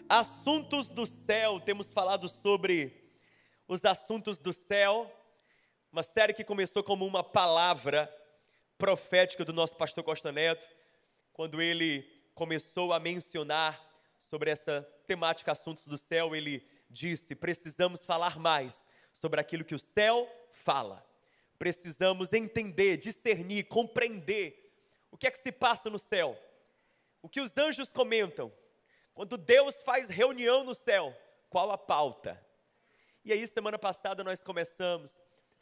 Assuntos do céu, temos falado sobre os assuntos do céu, uma série que começou como uma palavra profética do nosso pastor Costa Neto, quando ele começou a mencionar sobre essa temática assuntos do céu, ele disse: precisamos falar mais sobre aquilo que o céu fala, precisamos entender, discernir, compreender o que é que se passa no céu, o que os anjos comentam. Quando Deus faz reunião no céu, qual a pauta? E aí, semana passada, nós começamos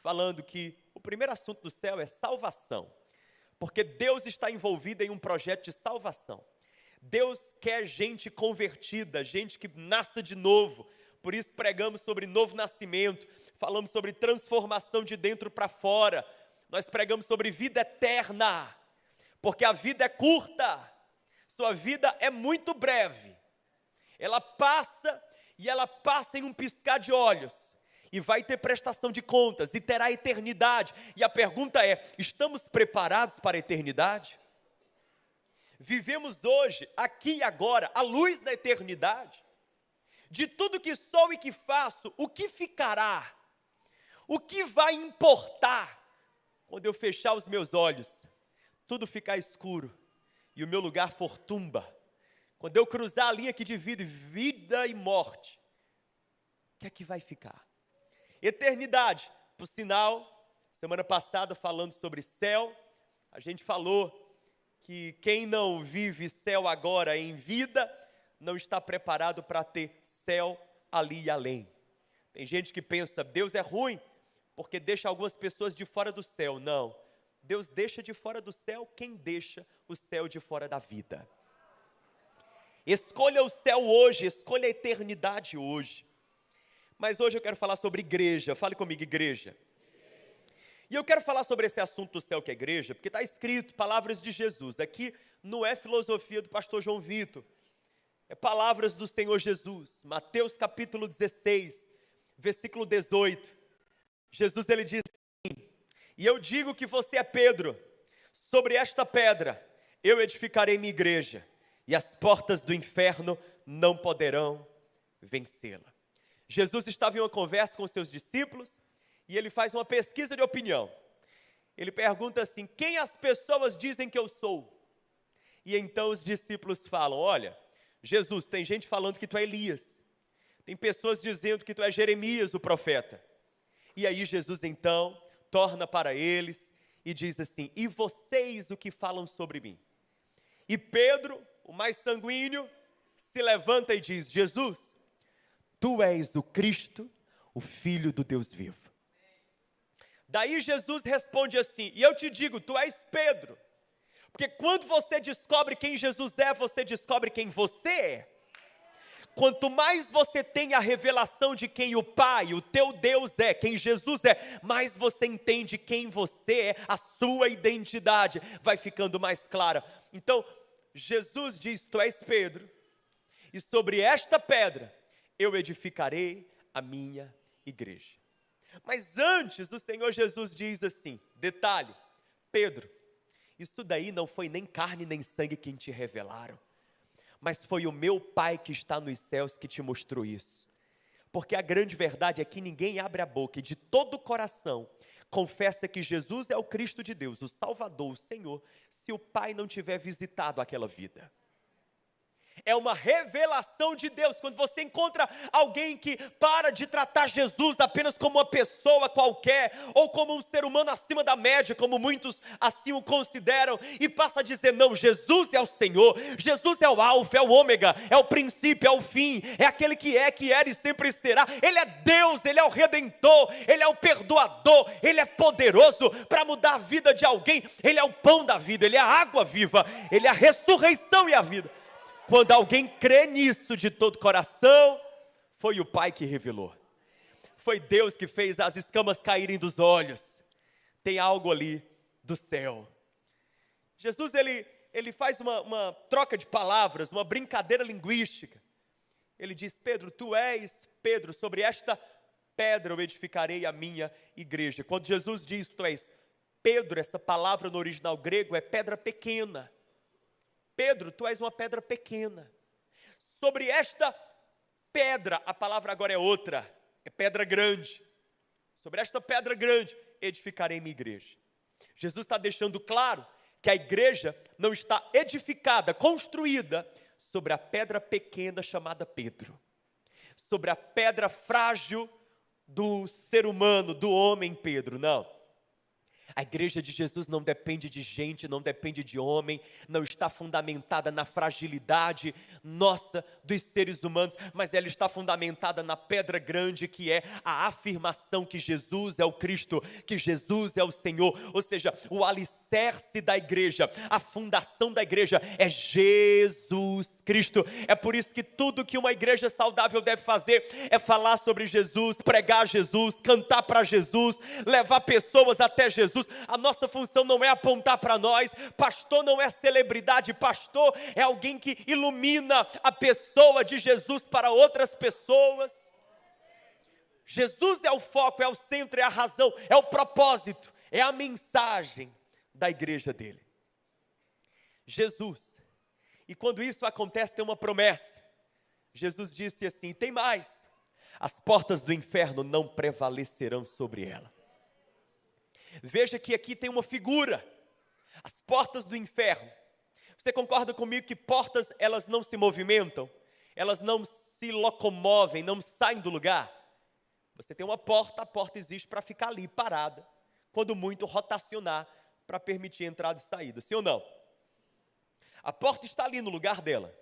falando que o primeiro assunto do céu é salvação. Porque Deus está envolvido em um projeto de salvação. Deus quer gente convertida, gente que nasça de novo. Por isso pregamos sobre novo nascimento, falamos sobre transformação de dentro para fora. Nós pregamos sobre vida eterna, porque a vida é curta, sua vida é muito breve. Ela passa e ela passa em um piscar de olhos. E vai ter prestação de contas, e terá eternidade. E a pergunta é: estamos preparados para a eternidade? Vivemos hoje, aqui e agora, à luz da eternidade. De tudo que sou e que faço, o que ficará? O que vai importar quando eu fechar os meus olhos, tudo ficar escuro e o meu lugar for tumba? Quando eu cruzar a linha que divide vida e morte, o que é que vai ficar? Eternidade, por sinal, semana passada falando sobre céu, a gente falou que quem não vive céu agora em vida, não está preparado para ter céu ali e além. Tem gente que pensa, Deus é ruim, porque deixa algumas pessoas de fora do céu. Não, Deus deixa de fora do céu quem deixa o céu de fora da vida. Escolha o céu hoje, escolha a eternidade hoje. Mas hoje eu quero falar sobre igreja. Fale comigo, igreja. E eu quero falar sobre esse assunto do céu que é igreja, porque está escrito palavras de Jesus. Aqui não é filosofia do pastor João Vitor, é palavras do Senhor Jesus. Mateus capítulo 16, versículo 18. Jesus ele diz assim: e eu digo que você é Pedro, sobre esta pedra eu edificarei minha igreja, e as portas do inferno não poderão vencê-la. Jesus estava em uma conversa com seus discípulos e ele faz uma pesquisa de opinião. Ele pergunta assim: quem as pessoas dizem que eu sou? E então os discípulos falam: olha, Jesus, tem gente falando que tu é Elias, tem pessoas dizendo que tu é Jeremias, o profeta. E aí Jesus então torna para eles e diz assim: e vocês o que falam sobre mim? E Pedro, o mais sanguíneo, se levanta e diz: Jesus, tu és o Cristo, o Filho do Deus vivo. Daí Jesus responde assim: e eu te digo, tu és Pedro, porque quando você descobre quem Jesus é, você descobre quem você é. Quanto mais você tem a revelação de quem o Pai, o teu Deus é, quem Jesus é, mais você entende quem você é, a sua identidade vai ficando mais clara. Então, Jesus diz: tu és Pedro, e sobre esta pedra eu edificarei a minha igreja. Mas antes o Senhor Jesus diz assim, detalhe: Pedro, isso daí não foi nem carne nem sangue que te revelaram, mas foi o meu Pai que está nos céus que te mostrou isso. Porque a grande verdade é que ninguém abre a boca e de todo o coração confessa que Jesus é o Cristo de Deus, o Salvador, o Senhor, se o Pai não tiver visitado aquela vida. É uma revelação de Deus. Quando você encontra alguém que para de tratar Jesus apenas como uma pessoa qualquer, ou como um ser humano acima da média, como muitos assim o consideram, e passa a dizer: não, Jesus é o Senhor, Jesus é o alfa, é o ômega, é o princípio, é o fim, é aquele que é, que era e sempre será. Ele é Deus, Ele é o Redentor, Ele é o perdoador, Ele é poderoso para mudar a vida de alguém. Ele é o pão da vida, Ele é a água viva, Ele é a ressurreição e a vida. Quando alguém crê nisso de todo coração, foi o Pai que revelou. Foi Deus que fez as escamas caírem dos olhos. Tem algo ali do céu. Jesus, ele faz uma troca de palavras, uma brincadeira linguística. Ele diz: Pedro, tu és Pedro, sobre esta pedra eu edificarei a minha igreja. Quando Jesus diz tu és Pedro, essa palavra no original grego é pedra pequena. Pedro, tu és uma pedra pequena. Sobre esta pedra, a palavra agora é outra, é pedra grande. Sobre esta pedra grande edificarei minha igreja. Jesus está deixando claro que a igreja não está edificada, construída sobre a pedra pequena chamada Pedro, sobre a pedra frágil do ser humano, do homem Pedro, não. A igreja de Jesus não depende de gente, não depende de homem, não está fundamentada na fragilidade nossa dos seres humanos, mas ela está fundamentada na pedra grande que é a afirmação que Jesus é o Cristo, que Jesus é o Senhor, ou seja, o alicerce da igreja, a fundação da igreja é Jesus Cristo. É por isso que tudo que uma igreja saudável deve fazer é falar sobre Jesus, pregar Jesus, cantar para Jesus, levar pessoas até Jesus. A nossa função não é apontar para nós, pastor não é celebridade, pastor é alguém que ilumina a pessoa de Jesus para outras pessoas. Jesus é o foco, é o centro, é a razão, é o propósito, é a mensagem da igreja dele. Jesus, e quando isso acontece tem uma promessa. Jesus disse assim, tem mais, as portas do inferno não prevalecerão sobre ela. Veja que aqui tem uma figura, as portas do inferno. Você concorda comigo que portas, elas não se movimentam, elas não se locomovem, não saem do lugar? Você tem uma porta, a porta existe para ficar ali parada, quando muito rotacionar para permitir entrada e saída, sim ou não? A porta está ali no lugar dela.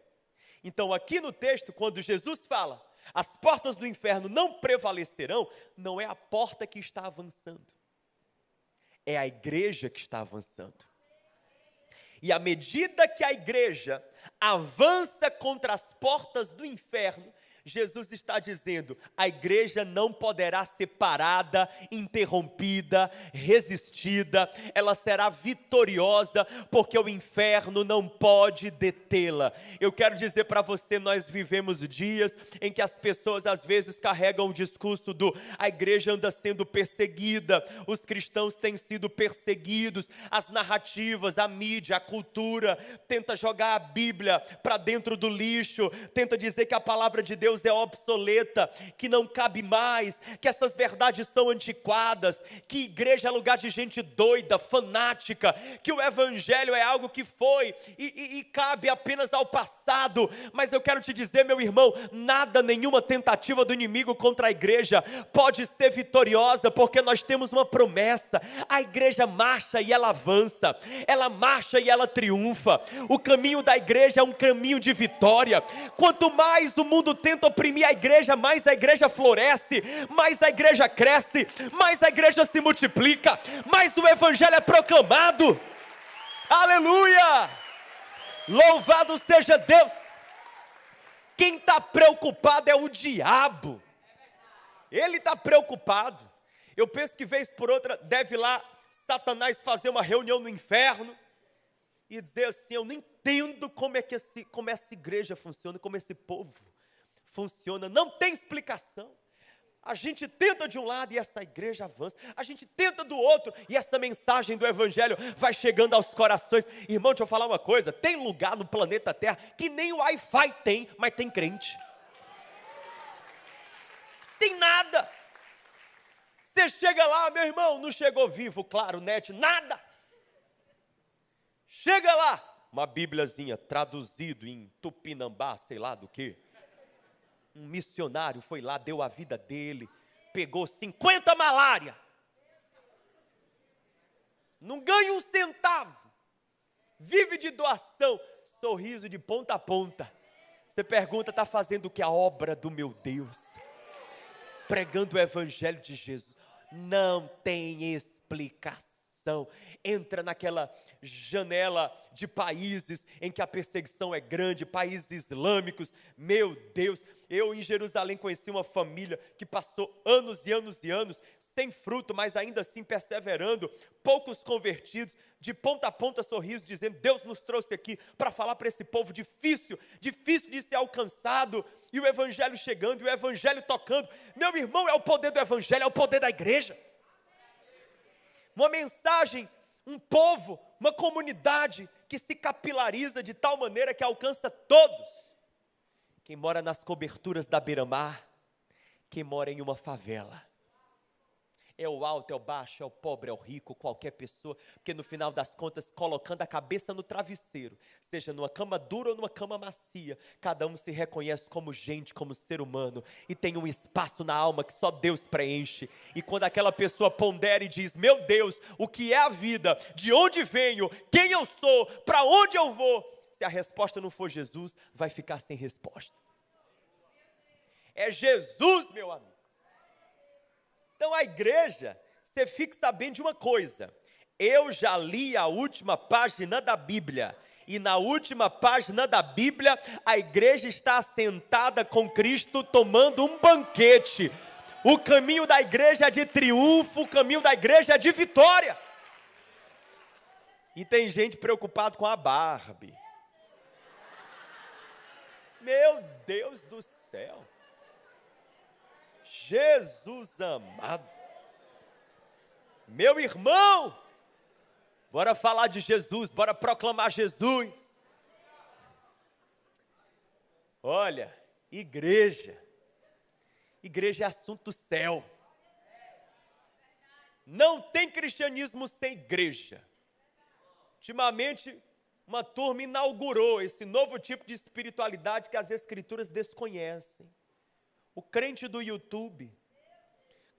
Então aqui no texto, quando Jesus fala, as portas do inferno não prevalecerão, não é a porta que está avançando. É a igreja que está avançando. E à medida que a igreja avança contra as portas do inferno, Jesus está dizendo, a igreja não poderá ser parada, interrompida, resistida, ela será vitoriosa, porque o inferno não pode detê-la. Eu quero dizer para você, nós vivemos dias em que as pessoas às vezes carregam o discurso a igreja anda sendo perseguida, os cristãos têm sido perseguidos, as narrativas, a mídia, a cultura, tenta jogar a Bíblia para dentro do lixo, tenta dizer que a palavra de Deus é obsoleta, que não cabe mais, que essas verdades são antiquadas, que igreja é lugar de gente doida, fanática, que o evangelho é algo que foi e cabe apenas ao passado. Mas eu quero te dizer, meu irmão, nada, nenhuma tentativa do inimigo contra a igreja pode ser vitoriosa, porque nós temos uma promessa, a igreja marcha e ela avança, ela marcha e ela triunfa, o caminho da igreja é um caminho de vitória. Quanto mais o mundo tenta oprimir a igreja, mais a igreja floresce, mais a igreja cresce, mais a igreja se multiplica, mais o evangelho é proclamado. Aleluia! Louvado seja Deus. Quem está preocupado é o diabo. Ele está preocupado. Eu penso que vez por outra deve lá Satanás fazer uma reunião no inferno e dizer assim, eu não entendo como essa igreja funciona, como esse povo funciona, não tem explicação. A gente tenta de um lado e essa igreja avança, a gente tenta do outro e essa mensagem do evangelho vai chegando aos corações. Irmão, deixa eu falar uma coisa, tem lugar no planeta Terra que nem o Wi-Fi tem, mas tem crente. Tem nada. Você chega lá, meu irmão, não chegou vivo, claro, net, nada. Chega lá, uma bíbliazinha traduzido em tupinambá, sei lá do que. Um missionário foi lá, deu a vida dele, pegou 50 malária, não ganha um centavo, vive de doação, sorriso de ponta a ponta. Você pergunta, está fazendo o que? A obra do meu Deus, pregando o evangelho de Jesus. Não tem explicação. Entra naquela janela de países em que a perseguição é grande, países islâmicos, meu Deus, eu em Jerusalém conheci uma família que passou anos e anos e anos, sem fruto, mas ainda assim perseverando, poucos convertidos, de ponta a ponta sorriso, dizendo, Deus nos trouxe aqui para falar para esse povo difícil de ser alcançado, e o evangelho chegando, e o evangelho tocando. Meu irmão, é o poder do evangelho, é o poder da igreja. Uma mensagem, um povo, uma comunidade que se capilariza de tal maneira que alcança todos. quem mora nas coberturas da beira-mar, quem mora em uma favela. É o alto, é o baixo, é o pobre, é o rico, qualquer pessoa, porque no final das contas, colocando a cabeça no travesseiro, seja numa cama dura ou numa cama macia, cada um se reconhece como gente, como ser humano, e tem um espaço na alma que só Deus preenche. E quando aquela pessoa pondera e diz: meu Deus, o que é a vida? De onde venho? Quem eu sou? Para onde eu vou? Se a resposta não for Jesus, vai ficar sem resposta. É Jesus, meu amigo. Então a igreja, você fique sabendo de uma coisa: eu já li a última página da Bíblia, e na última página da Bíblia, a igreja está assentada com Cristo tomando um banquete. O caminho da igreja é de triunfo, o caminho da igreja é de vitória. E tem gente preocupada com a Barbie. Meu Deus do céu. Jesus amado, meu irmão, bora falar de Jesus, bora proclamar Jesus. Olha, igreja é assunto do céu. Não tem cristianismo sem igreja. Ultimamente, uma turma inaugurou esse novo tipo de espiritualidade que as escrituras desconhecem. O crente do YouTube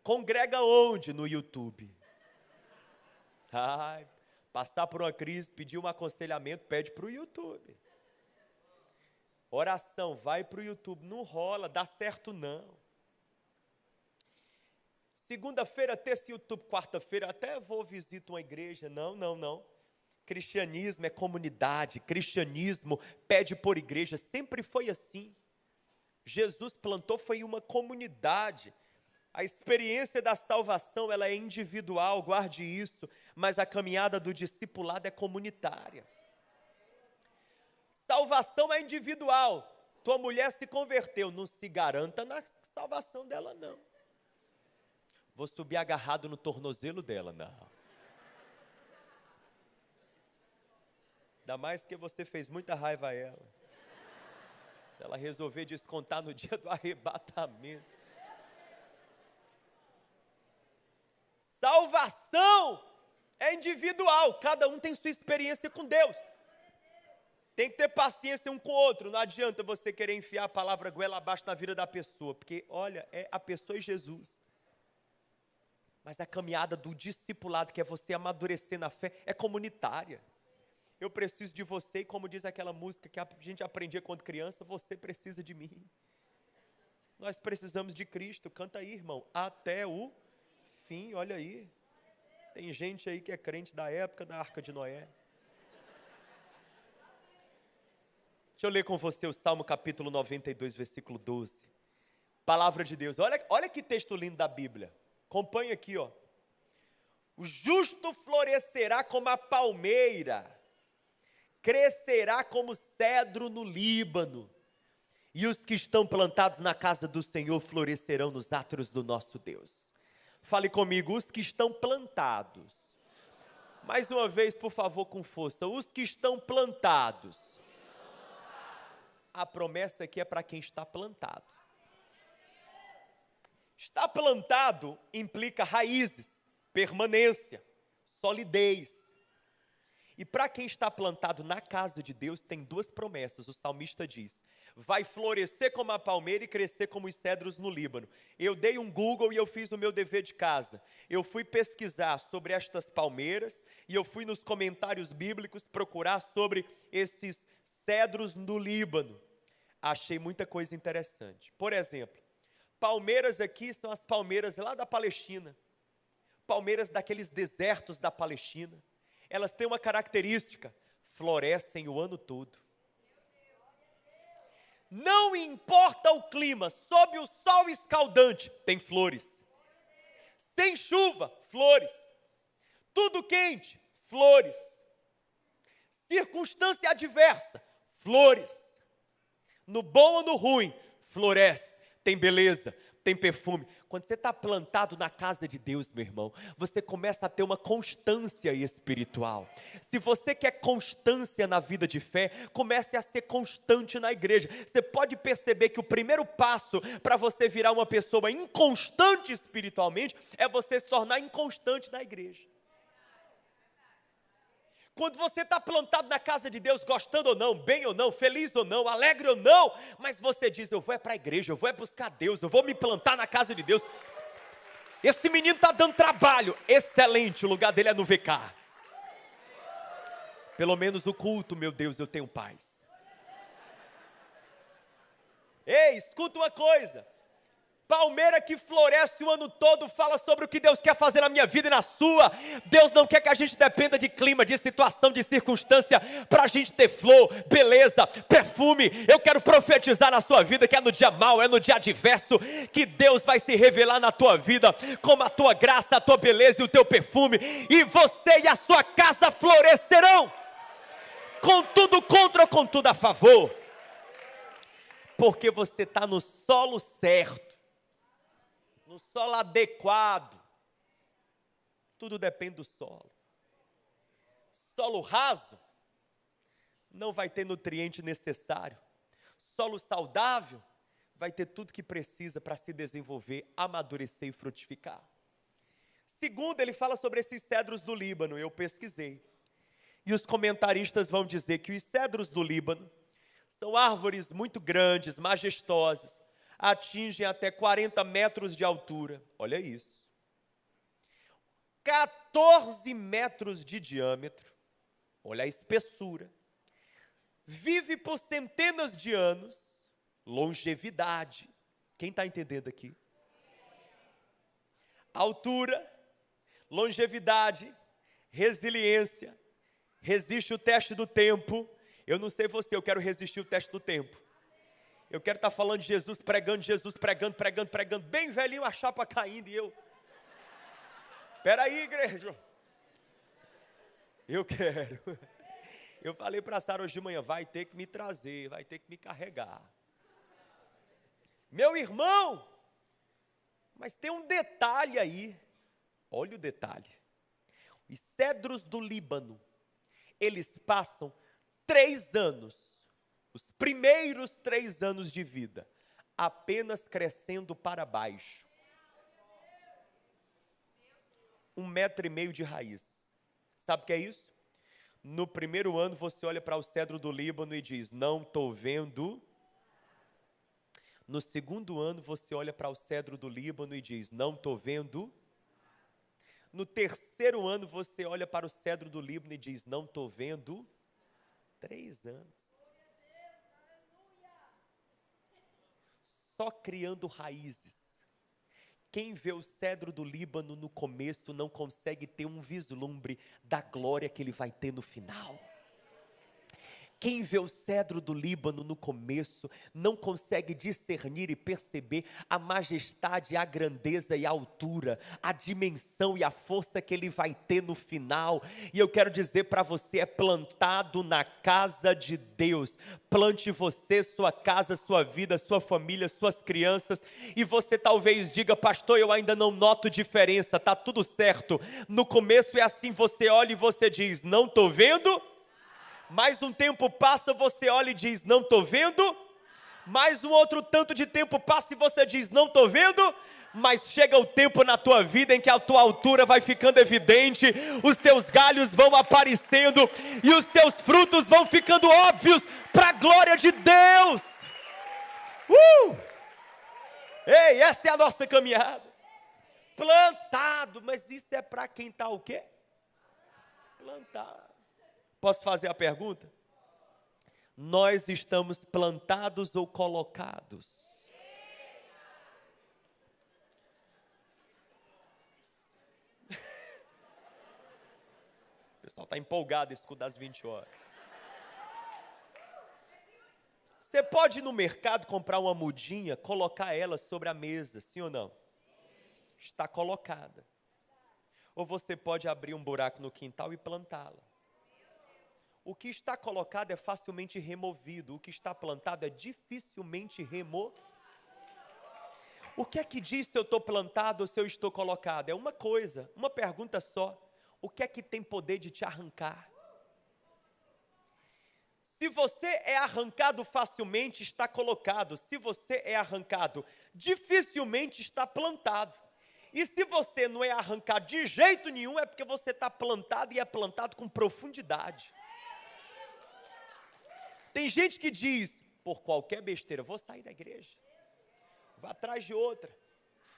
congrega onde no YouTube? Passar por uma crise, pedir um aconselhamento, pede para o YouTube. Oração, vai para o YouTube. Não rola, dá certo não. Segunda-feira, terça YouTube, quarta-feira, até vou visitar uma igreja. Não. Cristianismo é comunidade, cristianismo pede por igreja, sempre foi assim. Jesus plantou foi uma comunidade. A experiência da salvação, ela é individual, guarde isso, mas a caminhada do discipulado é comunitária. Salvação é individual. Tua mulher se converteu, não se garanta na salvação dela, não. Vou subir agarrado no tornozelo dela, não. Ainda mais que você fez muita raiva a ela. Se ela resolver descontar no dia do arrebatamento. Salvação é individual, cada um tem sua experiência com Deus. Tem que ter paciência um com o outro, não adianta você querer enfiar a palavra goela abaixo na vida da pessoa, porque olha, é a pessoa e Jesus. Mas a caminhada do discipulado, que é você amadurecer na fé, é comunitária. Eu preciso de você, e como diz aquela música que a gente aprendia quando criança, você precisa de mim. Nós precisamos de Cristo, canta aí, irmão, até o fim, olha aí. Tem gente aí que é crente da época da Arca de Noé. Deixa eu ler com você o Salmo capítulo 92, versículo 12. Palavra de Deus, olha que texto lindo da Bíblia. Acompanhe aqui, ó. O justo florescerá como a palmeira, crescerá como cedro no Líbano, e os que estão plantados na casa do Senhor florescerão nos átrios do nosso Deus. Fale comigo, os que estão plantados. Mais uma vez, por favor, com força. Os que estão plantados. A promessa aqui é para quem está plantado. Estar plantado implica raízes, permanência, solidez. E para quem está plantado na casa de Deus, tem duas promessas. O salmista diz: vai florescer como a palmeira e crescer como os cedros no Líbano. Eu dei um Google e eu fiz o meu dever de casa. Eu fui pesquisar sobre estas palmeiras e eu fui nos comentários bíblicos procurar sobre esses cedros no Líbano. Achei muita coisa interessante. Por exemplo, palmeiras aqui são as palmeiras lá da Palestina. Palmeiras daqueles desertos da Palestina. Elas têm uma característica: florescem o ano todo. Não importa o clima, sob o sol escaldante, tem flores. Sem chuva, flores. Tudo quente, flores. Circunstância adversa, flores. No bom ou no ruim, floresce, tem beleza. tem perfume. Quando você está plantado na casa de Deus, meu irmão, você começa a ter uma constância espiritual. Se você quer constância na vida de fé, comece a ser constante na igreja. Você pode perceber que o primeiro passo para você virar uma pessoa inconstante espiritualmente é você se tornar inconstante na igreja. Quando você está plantado na casa de Deus, gostando ou não, bem ou não, feliz ou não, alegre ou não, mas você diz, eu vou para a igreja, eu vou buscar Deus, eu vou me plantar na casa de Deus. Esse menino está dando trabalho, excelente, o lugar dele é no VK. Pelo menos o culto, meu Deus, eu tenho paz. Ei, escuta uma coisa. Palmeira que floresce o ano todo fala sobre o que Deus quer fazer na minha vida e na sua. Deus não quer que a gente dependa de clima, de situação, de circunstância para a gente ter flor, beleza, perfume. Eu quero profetizar na sua vida que é no dia mau, é no dia adverso que Deus vai se revelar na tua vida como a tua graça, a tua beleza e o teu perfume, e você e a sua casa florescerão, com tudo contra ou com tudo a favor, porque você está no solo certo, no solo adequado. Tudo depende do solo. Solo raso não vai ter nutriente necessário. Solo saudável vai ter tudo que precisa para se desenvolver, amadurecer e frutificar. Segundo, ele fala sobre esses cedros do Líbano. Eu pesquisei. E os comentaristas vão dizer que os cedros do Líbano são árvores muito grandes, majestosas, atingem até 40 metros de altura. Olha isso. 14 metros de diâmetro. Olha a espessura. Vive por centenas de anos. Longevidade. Quem está entendendo aqui? Altura, longevidade, resiliência. Resiste o teste do tempo. Eu não sei você, eu quero resistir o teste do tempo. Eu quero estar falando de Jesus, pregando, bem velhinho, a chapa caindo, e eu... Espera aí, igreja. Eu quero. Eu falei para a Sara hoje de manhã, vai ter que me trazer, vai ter que me carregar. Meu irmão, mas tem um detalhe aí. Olha o detalhe. Os cedros do Líbano, eles passam 3 anos, os primeiros 3 anos de vida, apenas crescendo para baixo. 1,5 metro de raízes. Sabe o que é isso? No primeiro ano você olha para o cedro do Líbano e diz, não estou vendo. No segundo ano você olha para o cedro do Líbano e diz, não estou vendo. No terceiro ano você olha para o cedro do Líbano e diz, não estou vendo. 3 anos. Só criando raízes. Quem vê o cedro do Líbano no começo não consegue ter um vislumbre da glória que ele vai ter no final. Quem vê o cedro do Líbano no começo não consegue discernir e perceber a majestade, a grandeza e a altura, a dimensão e a força que ele vai ter no final. E eu quero dizer para você, é plantado na casa de Deus. Plante você, sua casa, sua vida, sua família, suas crianças. E você talvez diga, pastor, eu ainda não noto diferença, está tudo certo. No começo é assim, você olha e você diz, não estou vendo. Mais um tempo passa, você olha e diz, não estou vendo. Mais um outro tanto de tempo passa e você diz, não estou vendo. Mas chega o tempo na tua vida em que a tua altura vai ficando evidente, os teus galhos vão aparecendo e os teus frutos vão ficando óbvios para a glória de Deus. Ei, essa é a nossa caminhada. Plantado, mas isso é para quem está o quê? Plantado. Posso fazer a pergunta? Nós estamos plantados ou colocados? O pessoal está empolgado em escutar às 20 horas. Você pode ir no mercado comprar uma mudinha, colocar ela sobre a mesa, sim ou não? Está colocada. Ou você pode abrir um buraco no quintal e plantá-la. O que está colocado é facilmente removido. O que está plantado é dificilmente removido. O que é que diz se eu estou plantado ou se eu estou colocado? É uma coisa, uma pergunta só. O que é que tem poder de te arrancar? Se você é arrancado facilmente, está colocado. Se você é arrancado, dificilmente está plantado. E se você não é arrancado de jeito nenhum, é porque você está plantado e é plantado com profundidade. Tem gente que diz, por qualquer besteira, vou sair da igreja. Vá atrás de outra.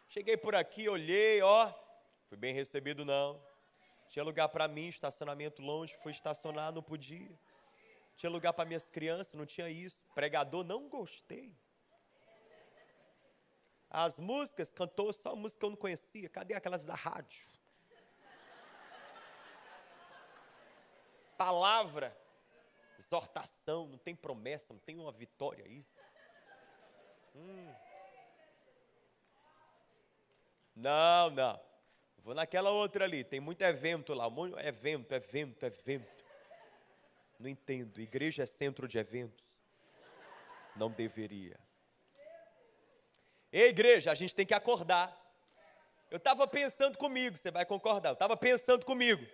Cheguei por aqui, olhei, fui bem recebido não. Tinha lugar para mim, estacionamento longe, fui estacionar, não podia. Tinha lugar para minhas crianças, não tinha isso. Pregador, não gostei. As músicas, cantou só música que eu não conhecia. Cadê aquelas da rádio? Palavra, exortação, não tem promessa, não tem uma vitória aí. Não. Vou naquela outra ali, tem muito evento lá, evento. Não entendo, igreja é centro de eventos. Não deveria. Ei, igreja, a gente tem que acordar. Eu estava pensando comigo, você vai concordar, eu estava pensando comigo.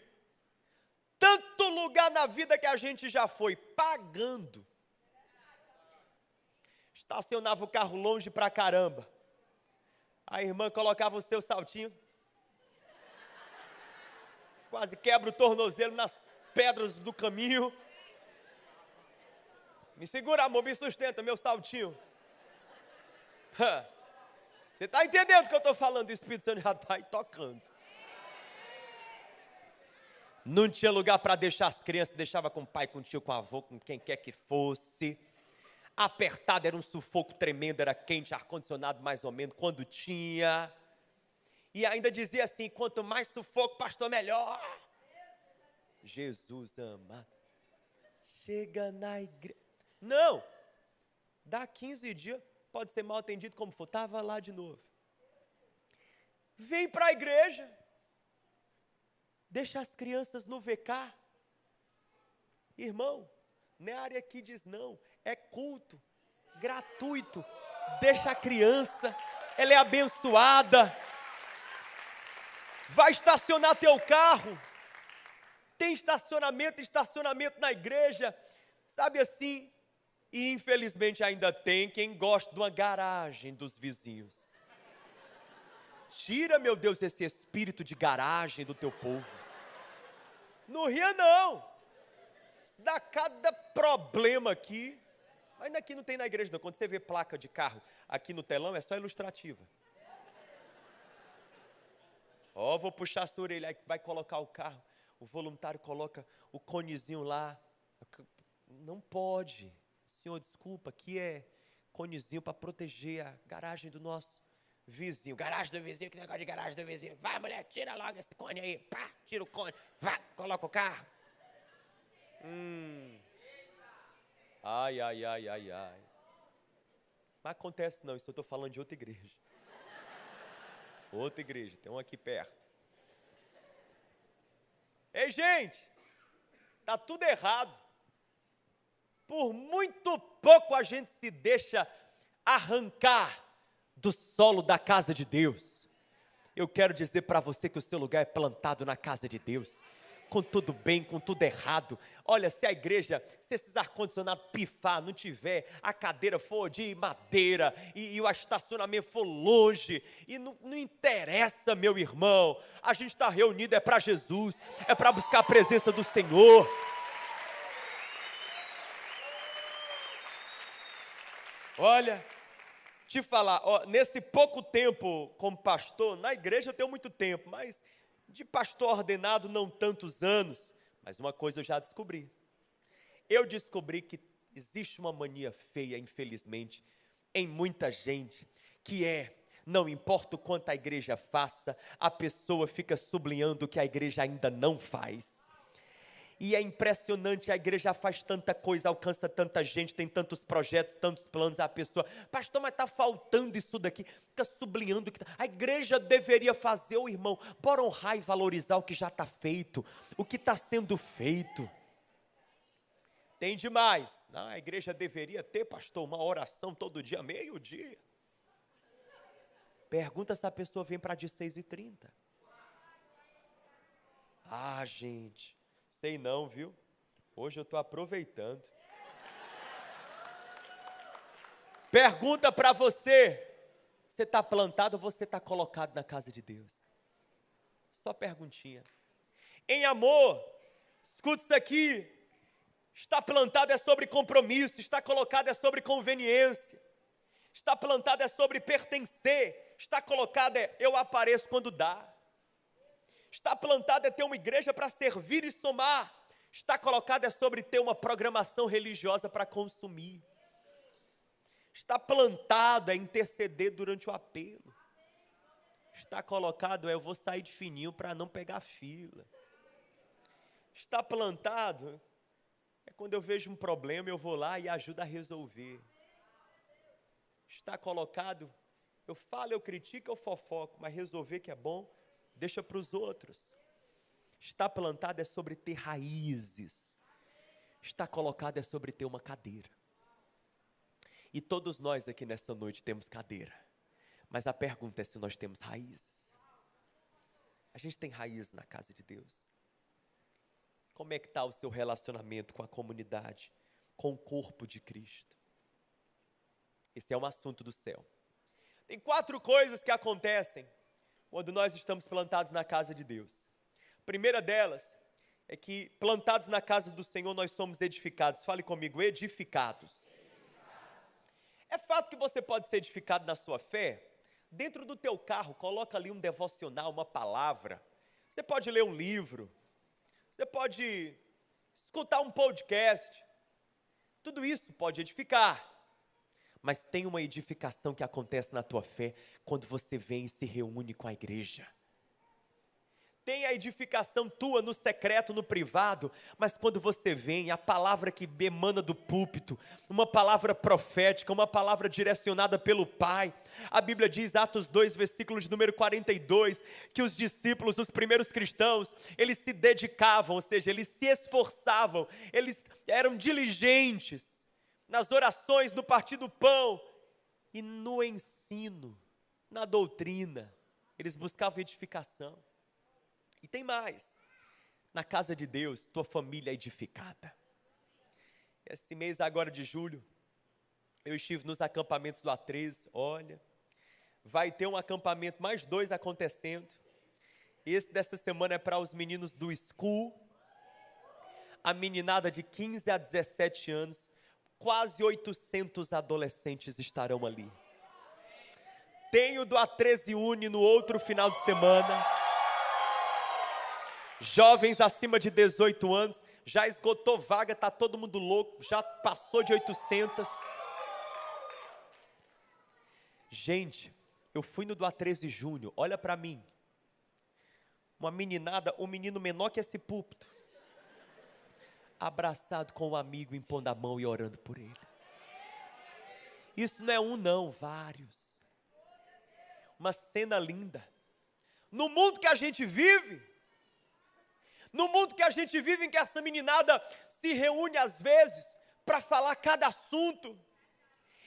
Tanto lugar na vida que a gente já foi, pagando. Estacionava o carro longe pra caramba. A irmã colocava o seu saltinho. Quase quebra o tornozelo nas pedras do caminho. Me segura, amor, me sustenta, meu saltinho. Você está entendendo o que eu estou falando? O Espírito Santo já está aí tocando. Não tinha lugar para deixar as crianças, deixava com o pai, com o tio, com o avô, com quem quer que fosse. Apertado, era um sufoco tremendo, era quente, ar-condicionado mais ou menos, quando tinha. E ainda dizia assim, quanto mais sufoco, pastor, melhor. Jesus amado. Chega na igreja. Não, dá 15 dias, pode ser mal atendido como for, estava lá de novo. Vem para a igreja, deixa as crianças no VK. Irmão, não é a área que diz não, é culto, gratuito, deixa a criança, ela é abençoada. Vai estacionar teu carro, tem estacionamento na igreja, sabe assim. E infelizmente ainda tem quem gosta de uma garagem dos vizinhos. Tira, meu Deus, esse espírito de garagem do teu povo. Não ria não. Se dá cada problema aqui. Mas aqui não tem na igreja não. Quando você vê placa de carro aqui no telão, é só ilustrativa. Vou puxar a sua orelha, aí vai colocar o carro. O voluntário coloca o conezinho lá. Não pode. Senhor, desculpa, aqui é conezinho para proteger a garagem do nosso vizinho. Garagem do vizinho, que negócio de garagem do vizinho. Vai, mulher, tira logo esse cone aí. Pá, tira o cone. Vai, coloca o carro. Ai. Mas acontece não, isso eu estou falando de outra igreja. Outra igreja, tem um aqui perto. Ei, gente, tá tudo errado. Por muito pouco a gente se deixa arrancar do solo da casa de Deus. Eu quero dizer para você que o seu lugar é plantado na casa de Deus. Com tudo bem, com tudo errado. Olha, se a igreja, se esses ar-condicionados pifar, não tiver, a cadeira for de madeira e o estacionamento for longe, e não interessa, meu irmão, a gente está reunido, é para Jesus, é para buscar a presença do Senhor. Olha, te falar, nesse pouco tempo como pastor, na igreja eu tenho muito tempo, mas de pastor ordenado não tantos anos. Mas uma coisa eu já descobri. Eu descobri que existe uma mania feia, infelizmente, em muita gente, que não importa o quanto a igreja faça, a pessoa fica sublinhando o que a igreja ainda não faz. E é impressionante, a igreja faz tanta coisa, alcança tanta gente, tem tantos projetos, tantos planos, a pessoa, pastor, mas está faltando isso daqui, fica sublinhando, a igreja deveria fazer, irmão, bora honrar e valorizar o que já está feito, o que está sendo feito. Tem demais, a igreja deveria ter, pastor, uma oração todo dia, meio-dia. Pergunta se a pessoa vem para de 6h30. Ah, gente, sei não, viu? Hoje eu estou aproveitando. Pergunta para você está plantado ou você está colocado na casa de Deus? Só perguntinha. Em amor, escuta isso aqui, está plantado é sobre compromisso, está colocado é sobre conveniência, está plantado é sobre pertencer, está colocado é eu apareço quando dá, está plantado é ter uma igreja para servir e somar, está colocado é sobre ter uma programação religiosa para consumir, está plantado é interceder durante o apelo, está colocado é eu vou sair de fininho para não pegar fila, está plantado é quando eu vejo um problema eu vou lá e ajudo a resolver, está colocado eu falo, eu critico, eu fofoco, mas resolver que é bom, deixa para os outros. Está plantado é sobre ter raízes, está colocado é sobre ter uma cadeira. E todos nós aqui nessa noite temos cadeira, mas a pergunta é se nós temos raízes. A gente tem raízes na casa de Deus? Como é que está o seu relacionamento com a comunidade, com o corpo de Cristo? Esse é um assunto do céu. Tem 4 coisas que acontecem quando nós estamos plantados na casa de Deus. A primeira delas é que plantados na casa do Senhor nós somos edificados. Fale comigo, edificados. É fato que você pode ser edificado na sua fé. Dentro do teu carro, coloca ali um devocional, uma palavra. Você pode ler um livro. Você pode escutar um podcast. Tudo isso pode edificar. Mas tem uma edificação que acontece na tua fé quando você vem e se reúne com a igreja. Tem a edificação tua no secreto, no privado, mas quando você vem, a palavra que emana do púlpito, uma palavra profética, uma palavra direcionada pelo Pai. A Bíblia diz, Atos 2, versículo de número 42, que os discípulos, os primeiros cristãos, eles se dedicavam, ou seja, eles se esforçavam, eles eram diligentes nas orações, no partir do pão e no ensino, na doutrina. Eles buscavam edificação. E tem mais, na casa de Deus, tua família é edificada. Esse mês agora de julho, eu estive nos acampamentos do A13, olha, vai ter um acampamento, mais 2 acontecendo. Esse dessa semana é para os meninos do School, a meninada de 15 a 17 anos, quase 800 adolescentes estarão ali. Tem o do A13 Uni no outro final de semana. Jovens acima de 18 anos, já esgotou vaga, está todo mundo louco, já passou de 800. Gente, eu fui no do A13 Júnior, olha para mim. Uma meninada, um menino menor que esse púlpito, abraçado com um amigo, impondo a mão e orando por ele. Isso não é um não, vários. Uma cena linda. No mundo que a gente vive, em que essa meninada se reúne às vezes para falar cada assunto,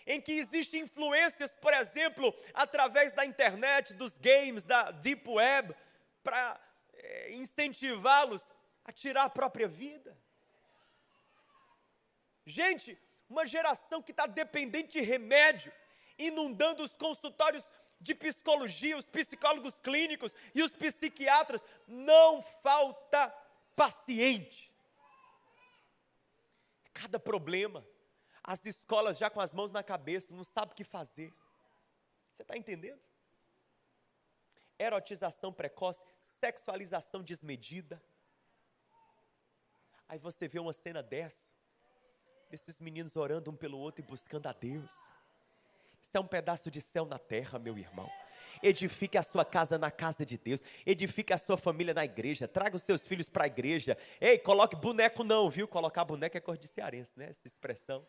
em que existem influências, por exemplo, através da internet, dos games, da deep web, para incentivá-los a tirar a própria vida. Gente, uma geração que está dependente de remédio, inundando os consultórios de psicologia, os psicólogos clínicos e os psiquiatras, não falta paciente. Cada problema, as escolas já com as mãos na cabeça, não sabem o que fazer. Você está entendendo? Erotização precoce, sexualização desmedida. Aí você vê uma cena dessa, desses meninos orando um pelo outro e buscando a Deus. Isso é um pedaço de céu na terra, meu irmão. Edifique a sua casa na casa de Deus. Edifique a sua família na igreja. Traga os seus filhos para a igreja. Ei, coloque boneco não, viu? Colocar boneco é coisa de cearense, né? Essa expressão.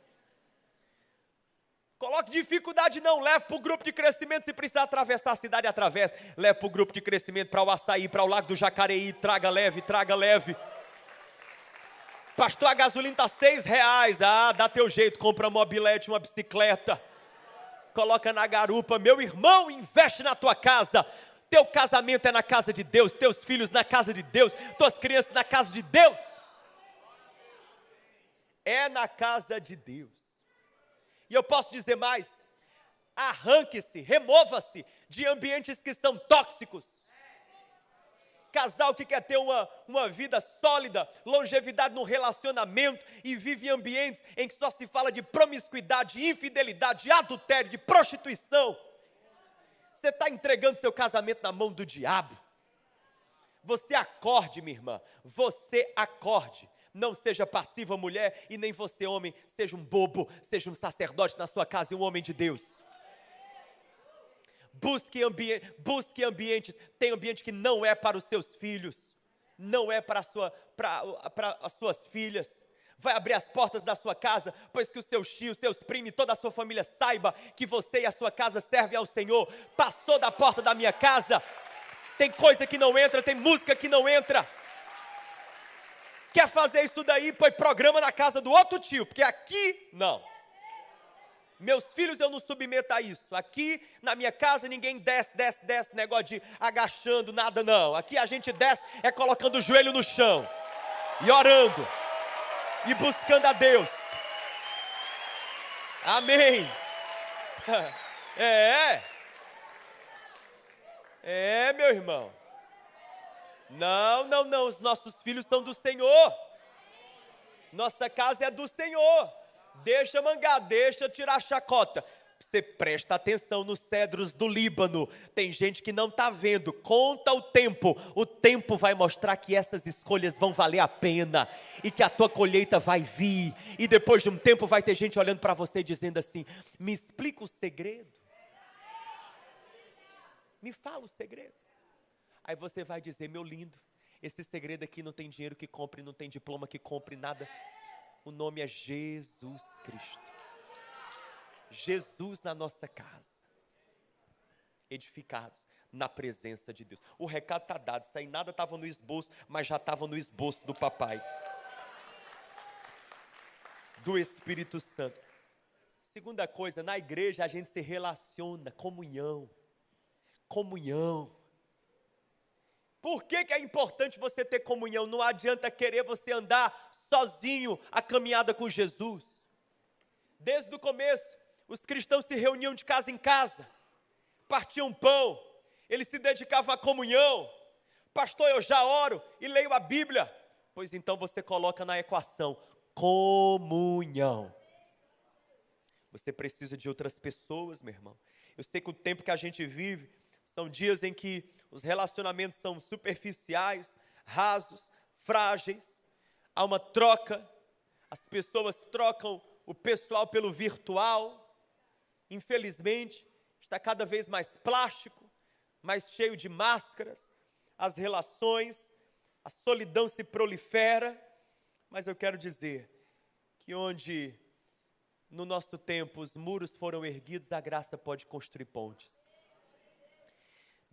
Coloque dificuldade não. Leve para o grupo de crescimento. Se precisar atravessar a cidade, atravessa. Leve para o grupo de crescimento, para o Açaí, para o Lago do Jacareí. Traga leve, traga leve. Pastor, a gasolina está R$6. Ah, dá teu jeito. Compra uma mobilete, uma bicicleta. coloca na garupa. Meu irmão, investe na tua casa. Teu casamento é na casa de Deus, teus filhos na casa de Deus, tuas crianças na casa de Deus. É na casa de Deus. E eu posso dizer mais: arranque-se, remova-se de ambientes que são tóxicos. Casal que quer ter uma vida sólida, longevidade no relacionamento e vive em ambientes em que só se fala de promiscuidade, infidelidade, adultério, de prostituição. Você está entregando seu casamento na mão do diabo. Você acorde, minha irmã, você acorde. Não seja passiva, mulher, e nem você, homem, seja um bobo, seja um sacerdote na sua casa e um homem de Deus. Busque ambientes. Tem ambiente que não é para os seus filhos, não é para as suas filhas. Vai abrir as portas da sua casa, pois que os seus tios, seus primos, toda a sua família saiba que você e a sua casa servem ao Senhor. Passou da porta da minha casa, tem coisa que não entra, tem música que não entra. Quer fazer isso daí? Põe programa na casa do outro tio, porque aqui não. Meus filhos eu não submeto a isso. Aqui na minha casa ninguém desce, negócio de agachando, nada não. Aqui a gente desce é colocando o joelho no chão e orando e buscando a Deus. Amém. Meu irmão. Não, os nossos filhos são do Senhor. Nossa casa é do Senhor. Deixa mangar, deixa tirar a chacota. Você presta atenção nos cedros do Líbano. Tem gente que não está vendo. Conta o tempo vai mostrar que essas escolhas vão valer a pena e que a tua colheita vai vir. E depois de um tempo vai ter gente olhando para você dizendo assim: me explica o segredo, me fala o segredo. Aí você vai dizer: meu lindo, esse segredo aqui não tem dinheiro que compre, não tem diploma que compre, nada. O nome é Jesus Cristo. Jesus na nossa casa. Edificados na presença de Deus. O recado está dado. Isso aí nada estava no esboço, mas já estava no esboço do papai. Do Espírito Santo. Segunda coisa, na igreja a gente se relaciona, comunhão. Comunhão. Por que é importante você ter comunhão? Não adianta querer você andar sozinho a caminhada com Jesus. Desde o começo, os cristãos se reuniam de casa em casa, partiam pão, eles se dedicavam à comunhão. Pastor, eu já oro e leio a Bíblia. Pois então você coloca na equação, comunhão. Você precisa de outras pessoas, meu irmão. Eu sei que o tempo que a gente vive, são dias em que os relacionamentos são superficiais, rasos, frágeis. Há uma troca, as pessoas trocam o pessoal pelo virtual. Infelizmente, está cada vez mais plástico, mais cheio de máscaras. As relações, a solidão se prolifera. Mas eu quero dizer que onde no nosso tempo os muros foram erguidos, a graça pode construir pontes.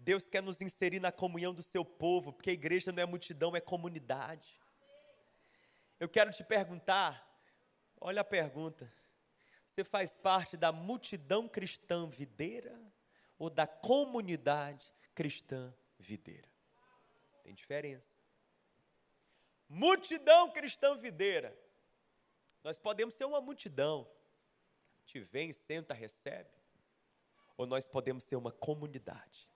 Deus quer nos inserir na comunhão do seu povo, porque a igreja não é multidão, é comunidade. Eu quero te perguntar, olha a pergunta: você faz parte da multidão cristã videira ou da comunidade cristã videira? Tem diferença. Multidão cristã videira. Nós podemos ser uma multidão, te vem, senta, recebe, ou nós podemos ser uma comunidade.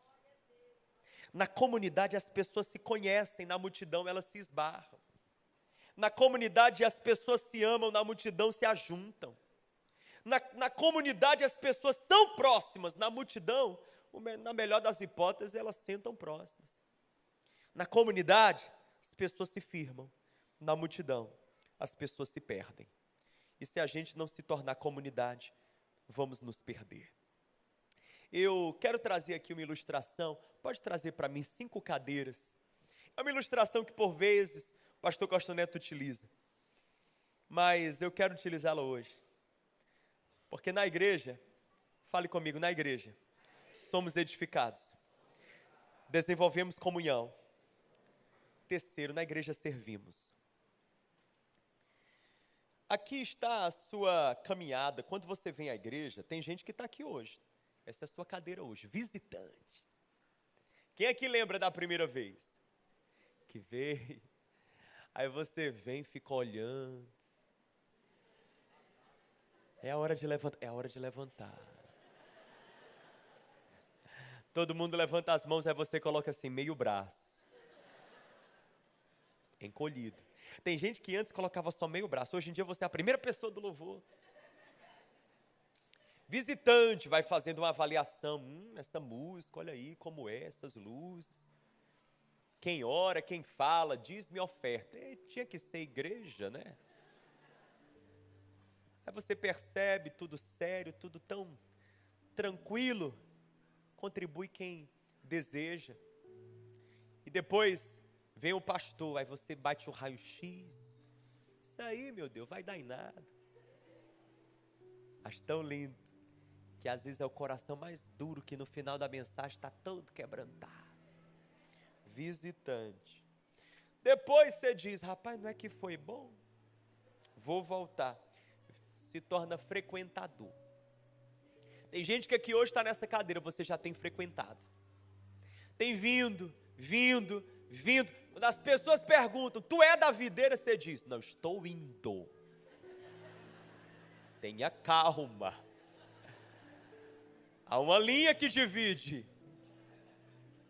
Na comunidade as pessoas se conhecem, na multidão elas se esbarram. Na comunidade as pessoas se amam, na multidão se ajuntam. Na comunidade as pessoas são próximas, na multidão, na melhor das hipóteses, elas sentam próximas. Na comunidade as pessoas se firmam, na multidão as pessoas se perdem. E se a gente não se tornar comunidade, vamos nos perder. Eu quero trazer aqui uma ilustração. Pode trazer para mim 5 cadeiras. É uma ilustração que por vezes o pastor Costa Neto utiliza, mas eu quero utilizá-la hoje, porque na igreja, fale comigo, na igreja somos edificados, desenvolvemos comunhão. Terceiro, na igreja servimos. Aqui está a sua caminhada. Quando você vem à igreja, tem gente que está aqui hoje. Essa é a sua cadeira hoje, visitante. Quem aqui lembra da primeira vez? Que veio, aí você vem e fica olhando. É a hora de levantar, é a hora de levantar. Todo mundo levanta as mãos, aí você coloca assim, meio braço. Encolhido. Tem gente que antes colocava só meio braço, hoje em dia você é a primeira pessoa do louvor. Visitante vai fazendo uma avaliação, essa música, olha aí como é, essas luzes. Quem ora, quem fala, diz-me oferta. Tinha que ser igreja, né? Aí você percebe tudo sério, tudo tão tranquilo. Contribui quem deseja. E depois vem o pastor, aí você bate o raio-x. Isso aí, meu Deus, vai dar em nada. Acho tão lindo, que às vezes é o coração mais duro, que no final da mensagem está todo quebrantado. Visitante. Depois você diz, rapaz, não é que foi bom? Vou voltar. Se torna frequentador. Tem gente que aqui hoje está nessa cadeira, você já tem frequentado. Tem vindo. Quando as pessoas perguntam, tu é da videira? Você diz, não, estou indo. Tenha calma. Há uma linha que divide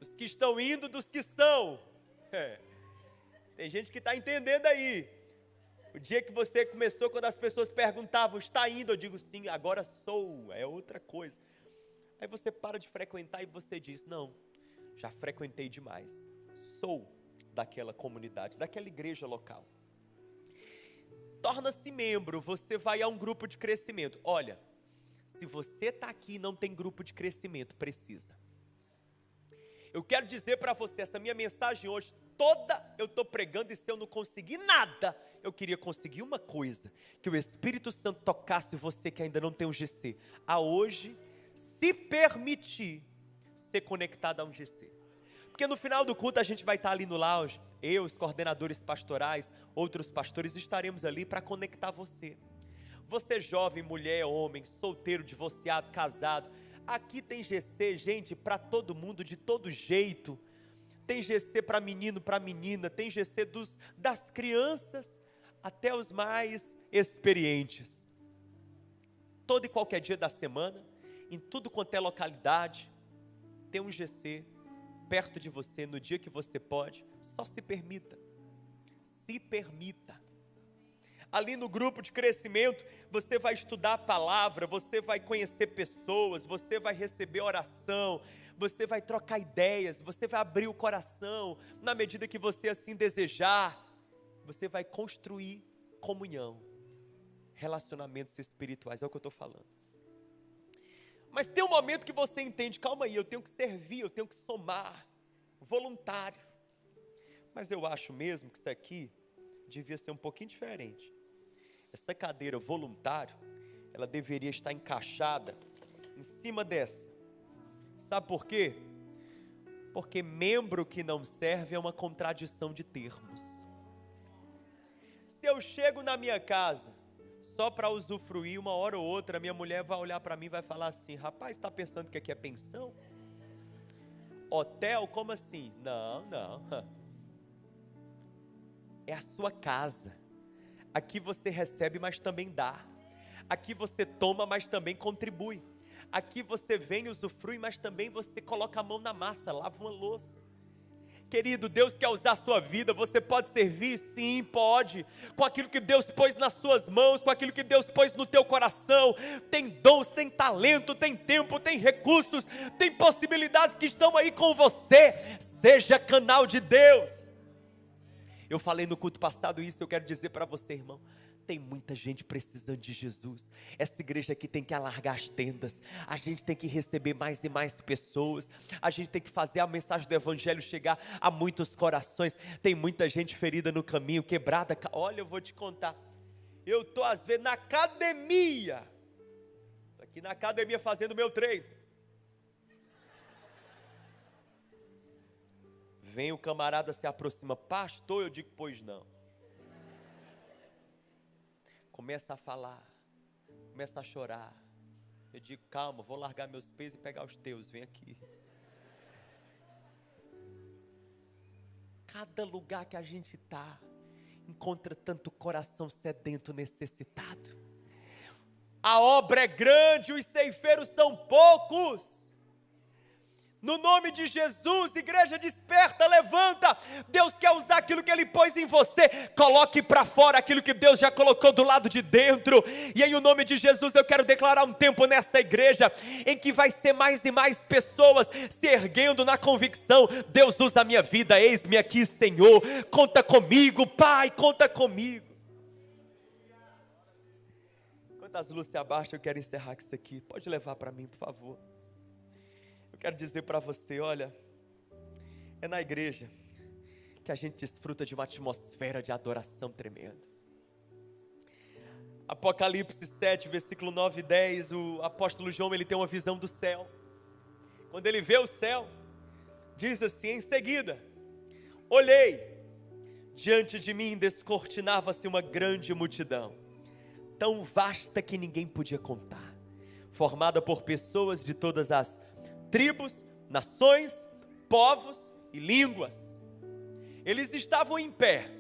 os que estão indo dos que são. Tem gente que está entendendo aí. O dia que você começou, quando as pessoas perguntavam, está indo? Eu digo sim, agora sou, é outra coisa. Aí você para de frequentar e você diz, não, já frequentei demais. Sou daquela comunidade, daquela igreja local. Torna-se membro, você vai a um grupo de crescimento. Olha, se você está aqui e não tem grupo de crescimento, precisa. Eu quero dizer para você, essa minha mensagem hoje, toda eu estou pregando, e se eu não conseguir nada, eu queria conseguir uma coisa, que o Espírito Santo tocasse você que ainda não tem um GC, a hoje, se permitir, ser conectado a um GC. Porque no final do culto a gente vai estar ali no lounge, eu, os coordenadores pastorais, outros pastores, estaremos ali para conectar você. Você jovem, mulher, homem, solteiro, divorciado, casado, aqui tem GC, gente, para todo mundo, de todo jeito. Tem GC para menino, para menina, tem GC das crianças até os mais experientes. Todo e qualquer dia da semana, em tudo quanto é localidade, tem um GC perto de você, no dia que você pode, só se permita. Se permita. Ali no grupo de crescimento, você vai estudar a palavra, você vai conhecer pessoas, você vai receber oração, você vai trocar ideias, você vai abrir o coração, na medida que você assim desejar, você vai construir comunhão, relacionamentos espirituais, é o que eu estou falando. Mas tem um momento que você entende, calma aí, eu tenho que servir, eu tenho que somar, voluntário. Mas eu acho mesmo que isso aqui devia ser um pouquinho diferente. Essa cadeira voluntário, ela deveria estar encaixada em cima dessa. Sabe por quê? Porque membro que não serve é uma contradição de termos. Se eu chego na minha casa só para usufruir, uma hora ou outra, minha mulher vai olhar para mim e vai falar assim, rapaz, está pensando que aqui é pensão? Hotel, como assim? Não. É a sua casa. Aqui você recebe, mas também dá. Aqui você toma, mas também contribui. Aqui você vem, usufrui, mas também você coloca a mão na massa, lava uma louça. Querido, Deus quer usar a sua vida, você pode servir? Sim, pode. Com aquilo que Deus pôs nas suas mãos, com aquilo que Deus pôs no teu coração. Tem dons, tem talento, tem tempo, tem recursos, tem possibilidades que estão aí com você. Seja canal de Deus. Eu falei no culto passado isso, eu quero dizer para você, irmão, tem muita gente precisando de Jesus. Essa igreja aqui tem que alargar as tendas, a gente tem que receber mais e mais pessoas, a gente tem que fazer a mensagem do evangelho chegar a muitos corações. Tem muita gente ferida no caminho, quebrada. Olha, eu vou te contar, eu estou às vezes na academia, aqui na academia fazendo meu treino, vem o camarada, se aproxima, pastor, eu digo, pois não. começa a falar, começa a chorar. Eu digo, calma, vou largar meus pés e pegar os teus, vem aqui. Cada lugar que a gente está, encontra tanto coração sedento, necessitado. A obra é grande, os ceifeiros são poucos. No nome de Jesus, igreja, desperta, levanta. Deus quer usar aquilo que Ele pôs em você. Coloque para fora aquilo que Deus já colocou do lado de dentro. E em o nome de Jesus eu quero declarar um tempo nessa igreja em que vai ser mais e mais pessoas se erguendo na convicção: Deus usa a minha vida, eis-me aqui, Senhor. Conta comigo, Pai, conta comigo. Enquanto as luzes se abaixam, eu quero encerrar com isso aqui. Pode levar para mim, por favor. Eu quero dizer para você, olha, é na igreja que a gente desfruta de uma atmosfera de adoração tremenda. Apocalipse 7, versículo 9 e 10, o apóstolo João, ele tem uma visão do céu. Quando ele vê o céu, diz assim: em seguida, olhei, diante de mim descortinava-se uma grande multidão, tão vasta que ninguém podia contar, formada por pessoas de todas as tribos, nações, povos e línguas. Eles estavam em pé,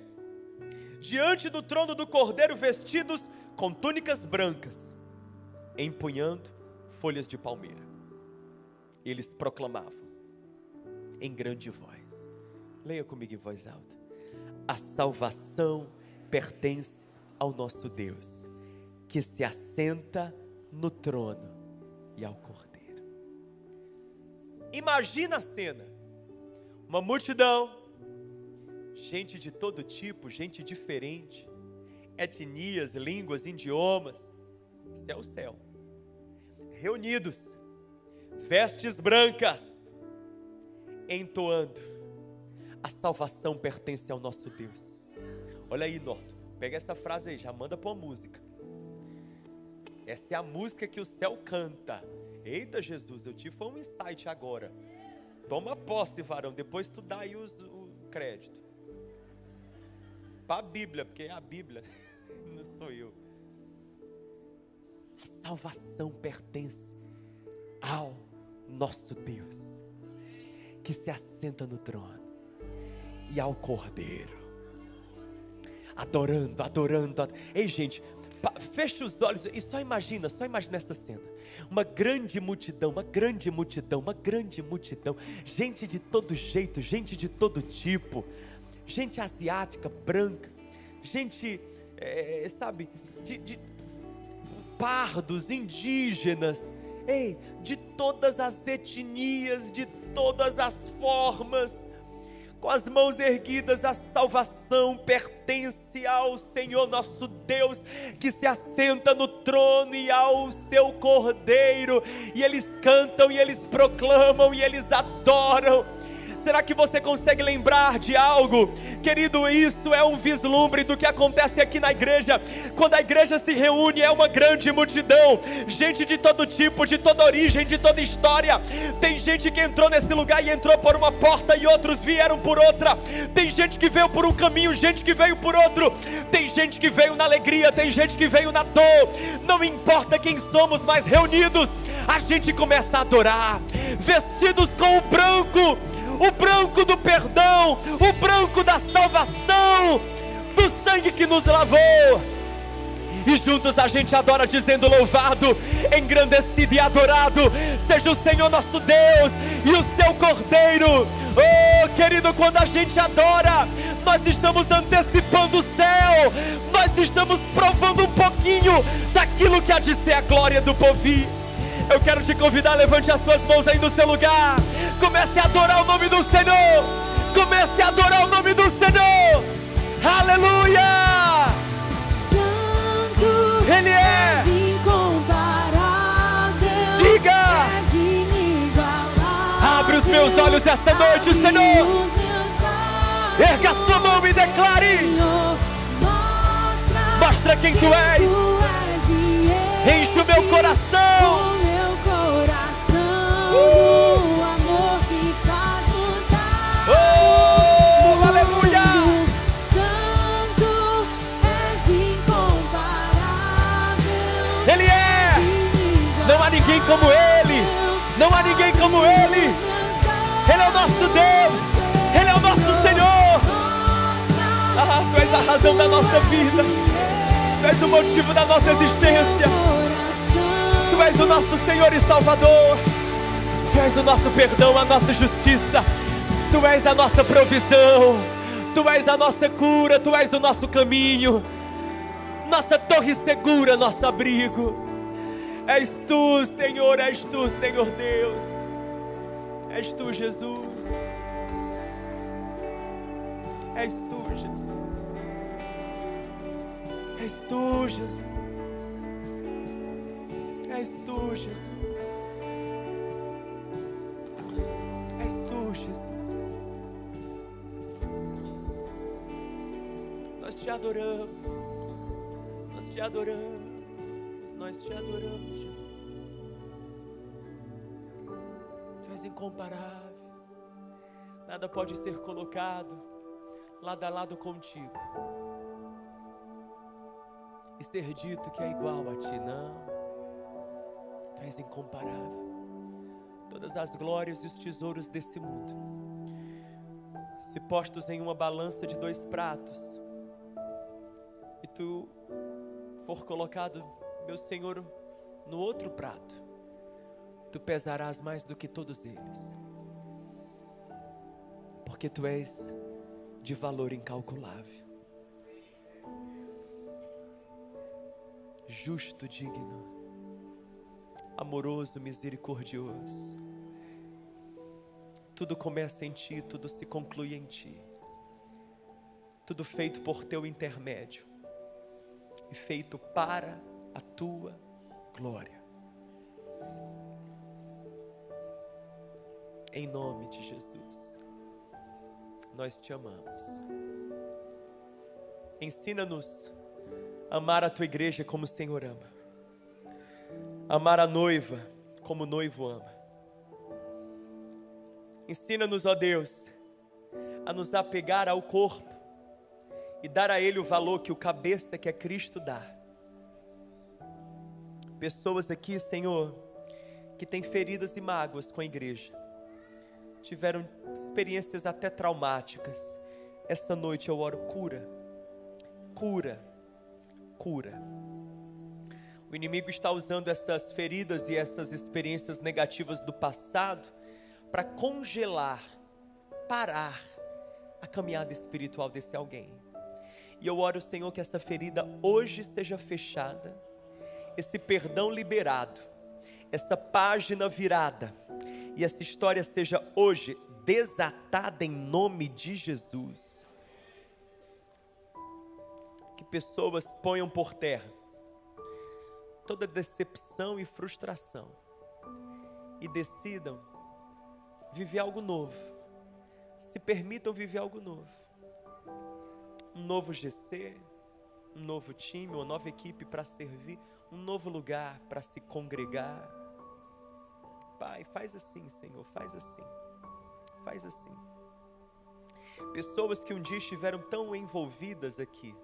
diante do trono do Cordeiro, vestidos com túnicas brancas, empunhando folhas de palmeira. Eles proclamavam em grande voz, leia comigo em voz alta: a salvação pertence ao nosso Deus, que se assenta no trono e ao Cordeiro. Imagina a cena, uma multidão, gente de todo tipo, gente diferente, etnias, línguas, idiomas, isso é o céu, reunidos, vestes brancas, entoando: a salvação pertence ao nosso Deus. Olha aí, Norton, pega essa frase aí, já manda para uma música. Essa é a música que o céu canta. Eita Jesus, eu tive um insight agora. Toma posse, varão, depois tu dá aí o crédito para a Bíblia, porque é a Bíblia, não sou eu. A salvação pertence ao nosso Deus, que se assenta no trono, e ao Cordeiro, adorando. Ei, gente, feche os olhos e só imagina essa cena. Uma grande multidão, gente de todo jeito, gente de todo tipo, gente asiática, branca, gente, de pardos, indígenas, de todas as etnias, de todas as formas, com as mãos erguidas. A salvação pertence ao Senhor nosso Deus, que se assenta no trono, e ao seu Cordeiro, e eles cantam, e eles proclamam, e eles adoram. Será que você consegue lembrar de algo? Querido, isso é um vislumbre do que acontece aqui na igreja. Quando a igreja se reúne, é uma grande multidão, gente de todo tipo, de toda origem, de toda história. Tem gente que entrou nesse lugar e entrou por uma porta, e outros vieram por outra. Tem gente que veio por um caminho, gente que veio por outro. Tem gente que veio na alegria, tem gente que veio na dor. Não importa quem somos, mas reunidos, a gente começa a adorar, vestidos com o branco do perdão, o branco da salvação, do sangue que nos lavou. E juntos a gente adora dizendo: louvado, engrandecido e adorado seja o Senhor nosso Deus e o seu Cordeiro. Oh, querido, quando a gente adora, nós estamos antecipando o céu, nós estamos provando um pouquinho daquilo que há de ser a glória do povo. Eu quero te convidar, levante as suas mãos aí no seu lugar. Comece a adorar o nome do Senhor. Comece a adorar o nome do Senhor. Aleluia! Santo, Ele é incomparável. Diga! És inigualável. Abre os meus olhos esta noite, Senhor. Os meus olhos, Erga a sua mão e declare. Senhor, Mostra quem tu és. Enche o meu coração. O meu coração, o amor que faz mudar. Oh, aleluia! Santo, és incomparável. nosso Deus, Ele é o nosso Senhor. Tu és a razão da nossa vida, Tu és o motivo da nossa existência, Tu és o nosso Senhor e Salvador, Tu és o nosso perdão, a nossa justiça, Tu és a nossa provisão, Tu és a nossa cura, Tu és o nosso caminho, nossa torre segura, nosso abrigo. És Tu, Senhor Deus, és Tu, Jesus, és Tu, Jesus, és Tu, Jesus, és Tu, Jesus, és Tu, Jesus. Nós Te adoramos, nós Te adoramos, nós Te adoramos, Jesus. Tu és incomparável, nada pode ser colocado lado a lado contigo e ser dito que é igual a Ti. Não, Tu és incomparável. Todas as glórias e os tesouros desse mundo, se postos em uma balança de 2 pratos, e Tu for colocado, meu Senhor, no outro prato, Tu pesarás mais do que todos eles, porque Tu és de valor incalculável, justo, digno, amoroso, misericordioso. Tudo começa em Ti, tudo se conclui em Ti, tudo feito por Teu intermédio e feito para a Tua glória. Em nome de Jesus, nós Te amamos. Ensina-nos a amar a Tua igreja como o Senhor ama, amar a noiva como o noivo ama. Ensina-nos, ó Deus, a nos apegar ao corpo e dar a Ele o valor que o cabeça, que é Cristo, dá. Pessoas aqui, Senhor, que têm feridas e mágoas com a igreja, tiveram experiências até traumáticas. Essa noite eu oro cura, cura, cura. O inimigo está usando essas feridas e essas experiências negativas do passado para congelar, parar a caminhada espiritual desse alguém. E eu oro, Senhor, que essa ferida hoje seja fechada, esse perdão liberado, essa página virada, e essa história seja hoje desatada em nome de Jesus. Que pessoas ponham por terra toda decepção e frustração e decidam viver algo novo. Se permitam viver algo novo. Um novo GC, um novo time, uma nova equipe para servir, um novo lugar para se congregar. Pai, faz assim, Senhor, faz assim, faz assim. Pessoas que um dia estiveram tão envolvidas aqui,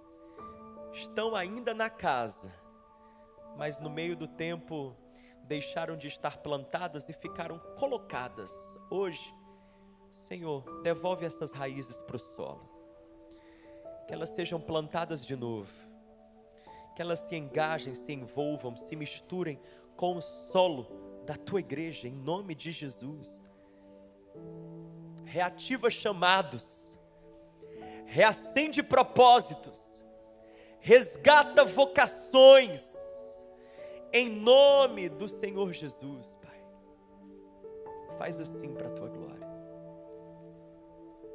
estão ainda na casa, mas no meio do tempo deixaram de estar plantadas e ficaram colocadas. Hoje, Senhor, devolve essas raízes para o solo, que elas sejam plantadas de novo, que elas se engajem, se envolvam, se misturem com o solo da Tua igreja, em nome de Jesus. Reativa chamados, reacende propósitos, resgata vocações, em nome do Senhor Jesus, Pai. Faz assim para a Tua glória.